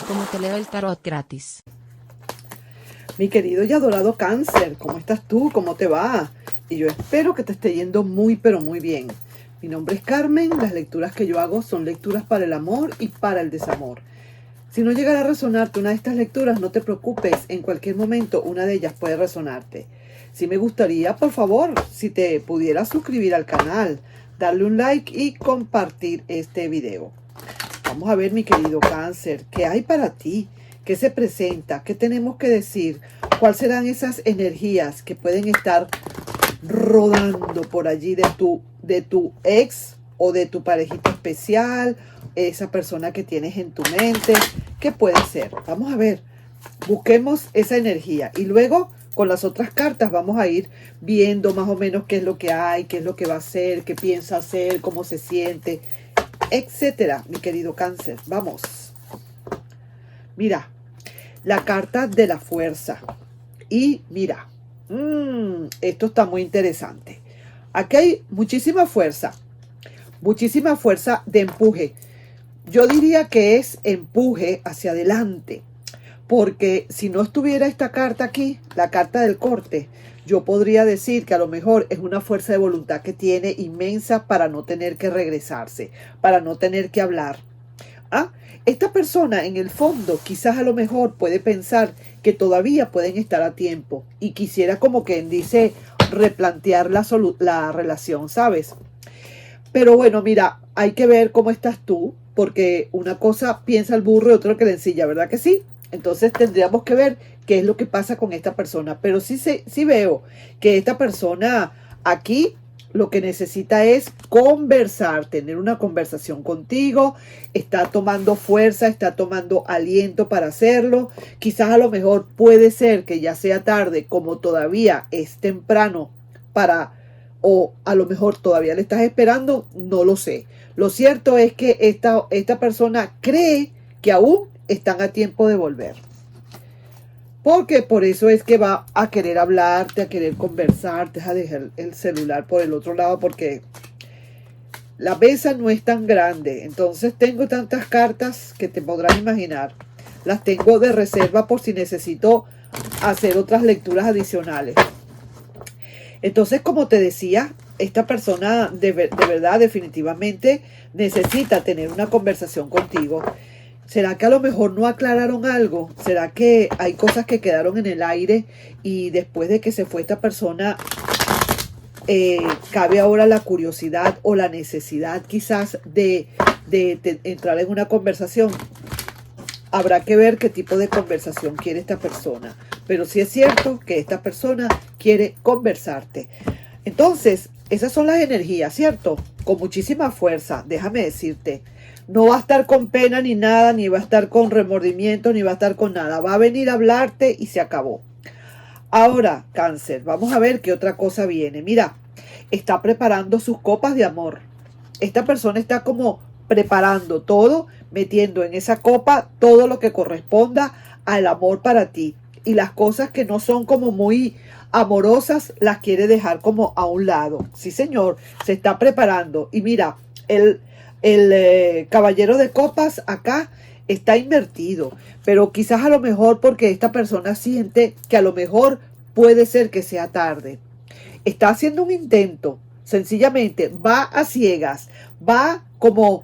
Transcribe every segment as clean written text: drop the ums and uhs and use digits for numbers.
como te leo el tarot gratis. Mi querido y adorado Cáncer, ¿cómo estás tú? ¿Cómo te va? Y yo espero que te esté yendo muy, pero muy bien. Mi nombre es Carmen, las lecturas que yo hago son lecturas para el amor y para el desamor. Si no llegara a resonarte una de estas lecturas, no te preocupes, en cualquier momento una de ellas puede resonarte. Sí me gustaría, por favor, si te pudieras suscribir al canal, darle un like y compartir este video. Vamos a ver, mi querido Cáncer, ¿qué hay para ti? ¿Qué se presenta? ¿Qué tenemos que decir? ¿Cuáles serán esas energías que pueden estar rodando por allí de tu ex o de tu parejita especial, esa persona que tienes en tu mente? ¿Qué puede ser? Vamos a ver, busquemos esa energía y luego con las otras cartas vamos a ir viendo más o menos qué es lo que hay, qué es lo que va a hacer, qué piensa hacer, cómo se siente, etcétera, mi querido Cáncer. Vamos. Mira, la carta de la fuerza. Y mira, esto está muy interesante. Aquí hay muchísima fuerza de empuje. Yo diría que es empuje hacia adelante, porque si no estuviera esta carta aquí, la carta del corte, yo podría decir que a lo mejor es una fuerza de voluntad que tiene inmensa para no tener que regresarse, para no tener que hablar. Esta persona en el fondo quizás a lo mejor puede pensar que todavía pueden estar a tiempo y quisiera, como quien dice, replantear la relación, ¿sabes? Pero bueno, mira, hay que ver cómo estás tú, porque una cosa piensa el burro y otra que la encilla, ¿verdad que sí? Entonces tendríamos que ver qué es lo que pasa con esta persona. Pero sí veo que esta persona aquí lo que necesita es conversar, tener una conversación contigo, está tomando fuerza, está tomando aliento para hacerlo. Quizás a lo mejor puede ser que ya sea tarde, como todavía es temprano o a lo mejor todavía le estás esperando, no lo sé. Lo cierto es que esta persona cree que aún están a tiempo de volver. Porque por eso es que va a querer hablarte, a querer conversarte, a dejar el celular por el otro lado, porque la mesa no es tan grande. Entonces tengo tantas cartas que te podrás imaginar. Las tengo de reserva por si necesito hacer otras lecturas adicionales. Entonces, como te decía, esta persona de verdad definitivamente necesita tener una conversación contigo. ¿Será que a lo mejor no aclararon algo? ¿Será que hay cosas que quedaron en el aire y después de que se fue esta persona, cabe ahora la curiosidad o la necesidad quizás de entrar en una conversación? Habrá que ver qué tipo de conversación quiere esta persona. Pero sí es cierto que esta persona quiere conversarte. Entonces, esas son las energías, ¿cierto? Con muchísima fuerza, déjame decirte. No va a estar con pena ni nada, ni va a estar con remordimiento, ni va a estar con nada. Va a venir a hablarte y se acabó. Ahora, Cáncer, vamos a ver qué otra cosa viene. Mira, está preparando sus copas de amor. Esta persona está como preparando todo, metiendo en esa copa todo lo que corresponda al amor para ti. Y las cosas que no son como muy amorosas las quiere dejar como a un lado. Sí, señor, se está preparando. Y mira, el caballero de copas acá está invertido, pero quizás a lo mejor porque esta persona siente que a lo mejor puede ser que sea tarde. Está haciendo un intento, sencillamente va a ciegas, va como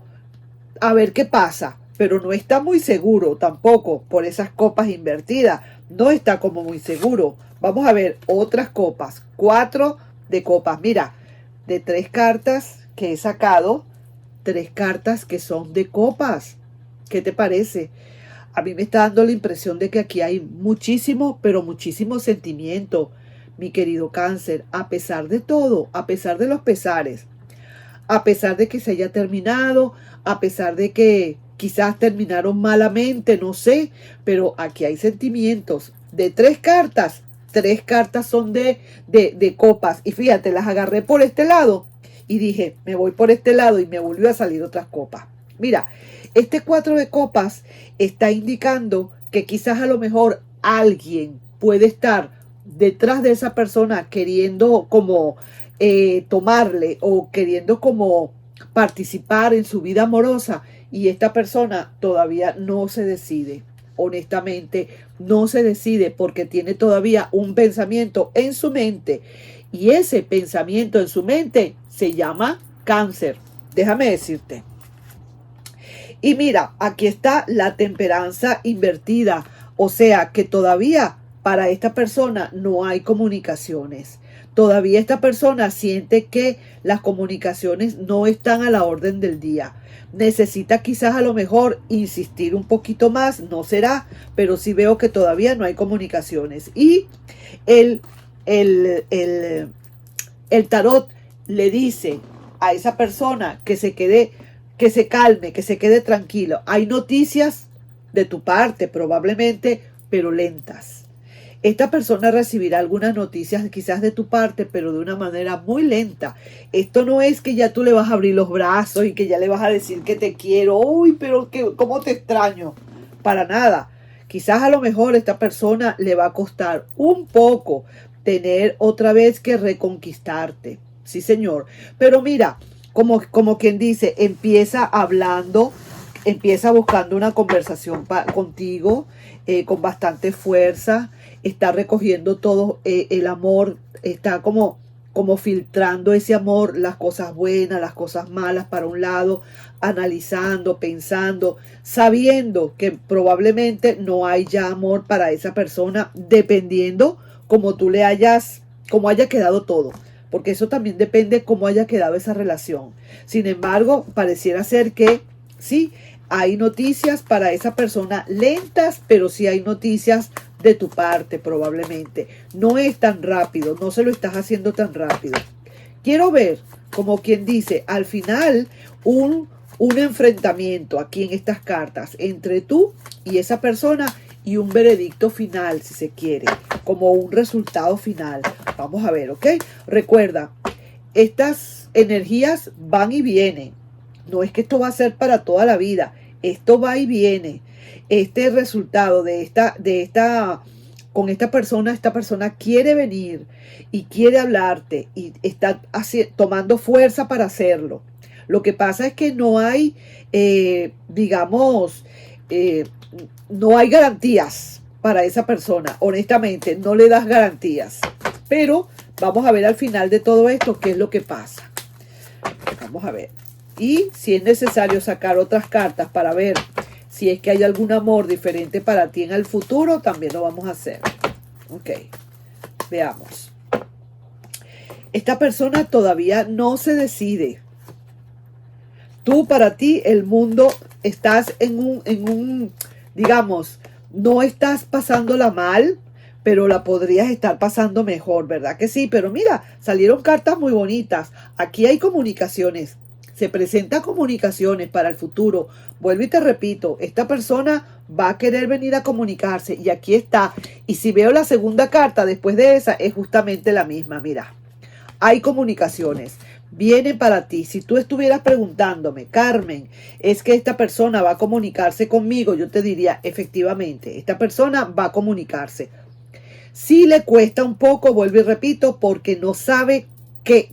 a ver qué pasa, pero no está muy seguro tampoco por esas copas invertidas, no está como muy seguro. Vamos a ver otras copas, 4 de copas, mira, de 3 cartas que he sacado, 3 cartas que son de copas. ¿Qué te parece? A mí me está dando la impresión de que aquí hay muchísimo, pero muchísimo sentimiento, mi querido Cáncer, a pesar de todo, a pesar de los pesares, a pesar de que se haya terminado, a pesar de que quizás terminaron malamente, no sé, pero aquí hay sentimientos. De 3 cartas son de copas. Y fíjate, las agarré por este lado y dije, me voy por este lado y me volvió a salir otras copas. Mira, este 4 de copas está indicando que quizás a lo mejor alguien puede estar detrás de esa persona queriendo como tomarle o queriendo como participar en su vida amorosa y esta persona todavía no se decide. honestamente, no se decide porque tiene todavía un pensamiento en su mente. Y ese pensamiento en su mente se llama cáncer. Déjame decirte. Y mira, aquí está la temperanza invertida. O sea que todavía para esta persona no hay comunicaciones. Todavía esta persona siente que las comunicaciones no están a la orden del día. Necesita quizás a lo mejor insistir un poquito más, no será, pero sí veo que todavía no hay comunicaciones. Y el, el tarot le dice a esa persona que se quede, que se calme, que se quede tranquilo. Hay noticias de tu parte probablemente, pero lentas. Esta persona recibirá algunas noticias quizás de tu parte, pero de una manera muy lenta. Esto no es que ya tú le vas a abrir los brazos y que ya le vas a decir que te quiero. Uy, pero que, ¿cómo te extraño? Para nada. Quizás a lo mejor esta persona le va a costar un poco tener otra vez que reconquistarte. Sí, señor. Pero mira, como quien dice, empieza hablando, empieza buscando una conversación contigo con bastante fuerza. Está recogiendo todo el amor, está como filtrando ese amor, las cosas buenas, las cosas malas para un lado, analizando, pensando, sabiendo que probablemente no hay ya amor para esa persona, dependiendo como tú le hayas, como haya quedado todo. Porque eso también depende cómo haya quedado esa relación. Sin embargo, pareciera ser que sí, hay noticias para esa persona lentas, pero sí hay noticias de tu parte probablemente. No es tan rápido, no se lo estás haciendo tan rápido. Quiero ver, como quien dice, al final un enfrentamiento aquí en estas cartas entre tú y esa persona y un veredicto final, si se quiere, como un resultado final. Vamos a ver, ¿ok? Recuerda, estas energías van y vienen. No es que esto va a ser para toda la vida. Esto va y viene. Este resultado con esta persona quiere venir y quiere hablarte y está tomando fuerza para hacerlo. Lo que pasa es que no hay, no hay garantías para esa persona. Honestamente, no le das garantías. Pero vamos a ver al final de todo esto qué es lo que pasa. Vamos a ver. Y si es necesario sacar otras cartas para ver si es que hay algún amor diferente para ti en el futuro, también lo vamos a hacer. Ok, veamos. Esta persona todavía no se decide. Tú, para ti, el mundo, estás digamos, no estás pasándola mal, pero la podrías estar pasando mejor, ¿verdad que sí? Pero mira, salieron cartas muy bonitas. Aquí hay comunicaciones. Se presentan comunicaciones para el futuro. Vuelvo y te repito, esta persona va a querer venir a comunicarse y aquí está. Y si veo la segunda carta después de esa, es justamente la misma. Mira, hay comunicaciones. Vienen para ti. Si tú estuvieras preguntándome, Carmen, ¿es que esta persona va a comunicarse conmigo? Yo te diría, efectivamente, esta persona va a comunicarse. Sí le cuesta un poco, vuelvo y repito, porque no sabe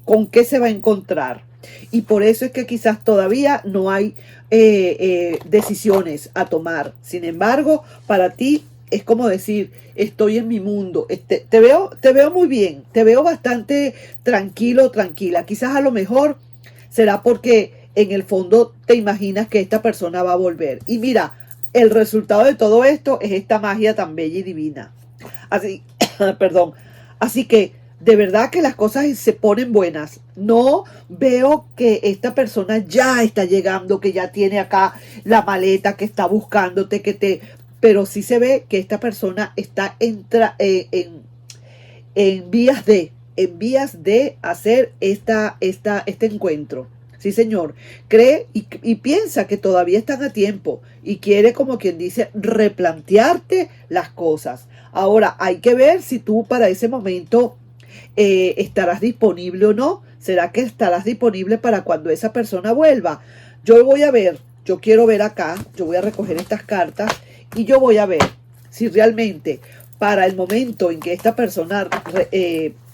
con qué se va a encontrar. Y por eso es que quizás todavía no hay decisiones a tomar. Sin embargo, para ti es como decir, estoy en mi mundo. Te veo muy bien, te veo bastante tranquilo, tranquila. Quizás a lo mejor será porque en el fondo te imaginas que esta persona va a volver. Y mira, el resultado de todo esto es esta magia tan bella y divina. Así, perdón. Así que de verdad que las cosas se ponen buenas. No veo que esta persona ya está llegando, que ya tiene acá la maleta, que está buscándote, pero sí se ve que esta persona está en vías de hacer este encuentro. Sí, señor. Cree y piensa que todavía están a tiempo y quiere, como quien dice, replantearte las cosas. Ahora, hay que ver si tú para ese momento estarás disponible o no. ¿Será que estarás disponible para cuando esa persona vuelva? Yo voy a ver, yo quiero ver acá, yo voy a recoger estas cartas y yo voy a ver si realmente para el momento en que esta persona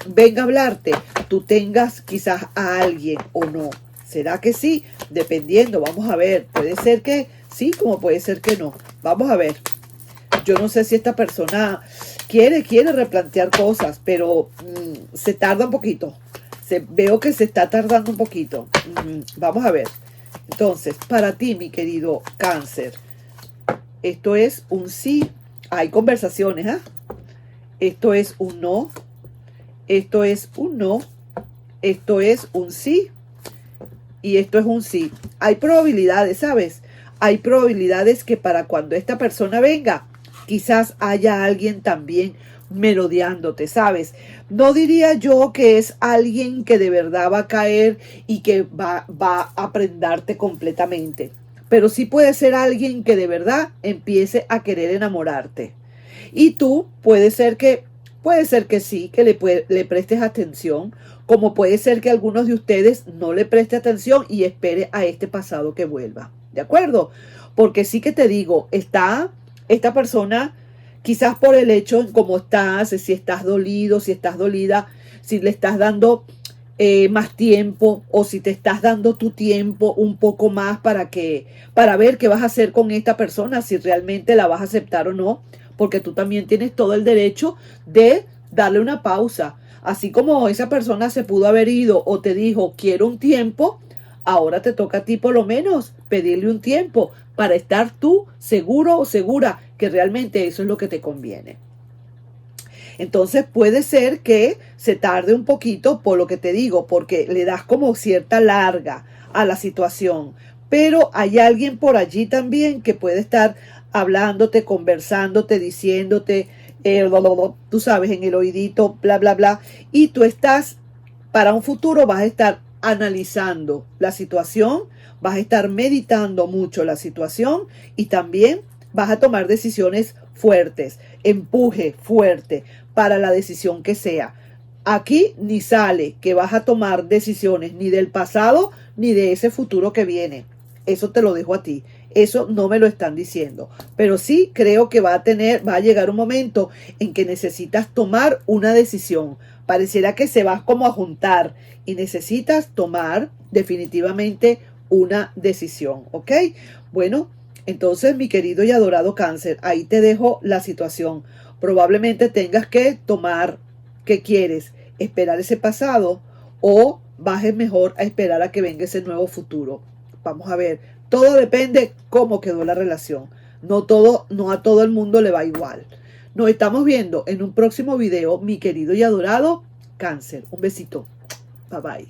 venga a hablarte, tú tengas quizás a alguien o no. ¿Será que sí? Dependiendo, vamos a ver. Puede ser que sí, como puede ser que no. Vamos a ver. yo no sé si esta persona quiere replantear cosas, pero se tarda un poquito. Veo que se está tardando un poquito. Vamos a ver. Entonces, para ti, mi querido Cáncer, esto es un sí. Hay conversaciones, ¿ah? Esto es un no. Esto es un no. Esto es un sí. Y esto es un sí. Hay probabilidades, ¿sabes? Hay probabilidades que para cuando esta persona venga, quizás haya alguien también merodeándote, ¿sabes? No diría yo que es alguien que de verdad va a caer y que va a prendarte completamente. Pero sí puede ser alguien que de verdad empiece a querer enamorarte. Y tú puede ser que sí, que le prestes atención, como puede ser que algunos de ustedes no le preste atención y espere a este pasado que vuelva. ¿De acuerdo? Porque sí que te digo, está esta persona, quizás por el hecho en cómo estás, si estás dolido, si estás dolida, si le estás dando más tiempo o si te estás dando tu tiempo un poco más para ver qué vas a hacer con esta persona, si realmente la vas a aceptar o no, porque tú también tienes todo el derecho de darle una pausa. Así como esa persona se pudo haber ido o te dijo quiero un tiempo, ahora te toca a ti por lo menos pedirle un tiempo para estar tú seguro o segura que realmente eso es lo que te conviene. Entonces puede ser que se tarde un poquito por lo que te digo, porque le das como cierta larga a la situación. Pero hay alguien por allí también que puede estar hablándote, conversándote, diciéndote, tú sabes, en el oídito, bla, bla, bla. Y tú estás, para un futuro vas a estar analizando la situación, vas a estar meditando mucho la situación y también vas a tomar decisiones fuertes, empuje fuerte para la decisión que sea. Aquí ni sale que vas a tomar decisiones ni del pasado ni de ese futuro que viene. Eso te lo dejo a ti. Eso no me lo están diciendo. Pero sí creo que va a llegar un momento en que necesitas tomar una decisión. Pareciera que se va como a juntar y necesitas tomar definitivamente una decisión. ¿Ok? Bueno, entonces mi querido y adorado Cáncer, ahí te dejo la situación. Probablemente tengas que tomar qué quieres, esperar ese pasado o bajes mejor a esperar a que venga ese nuevo futuro. Vamos a ver, todo depende cómo quedó la relación. No a todo el mundo le va igual. Nos estamos viendo en un próximo video, mi querido y adorado Cáncer. Un besito. Bye bye.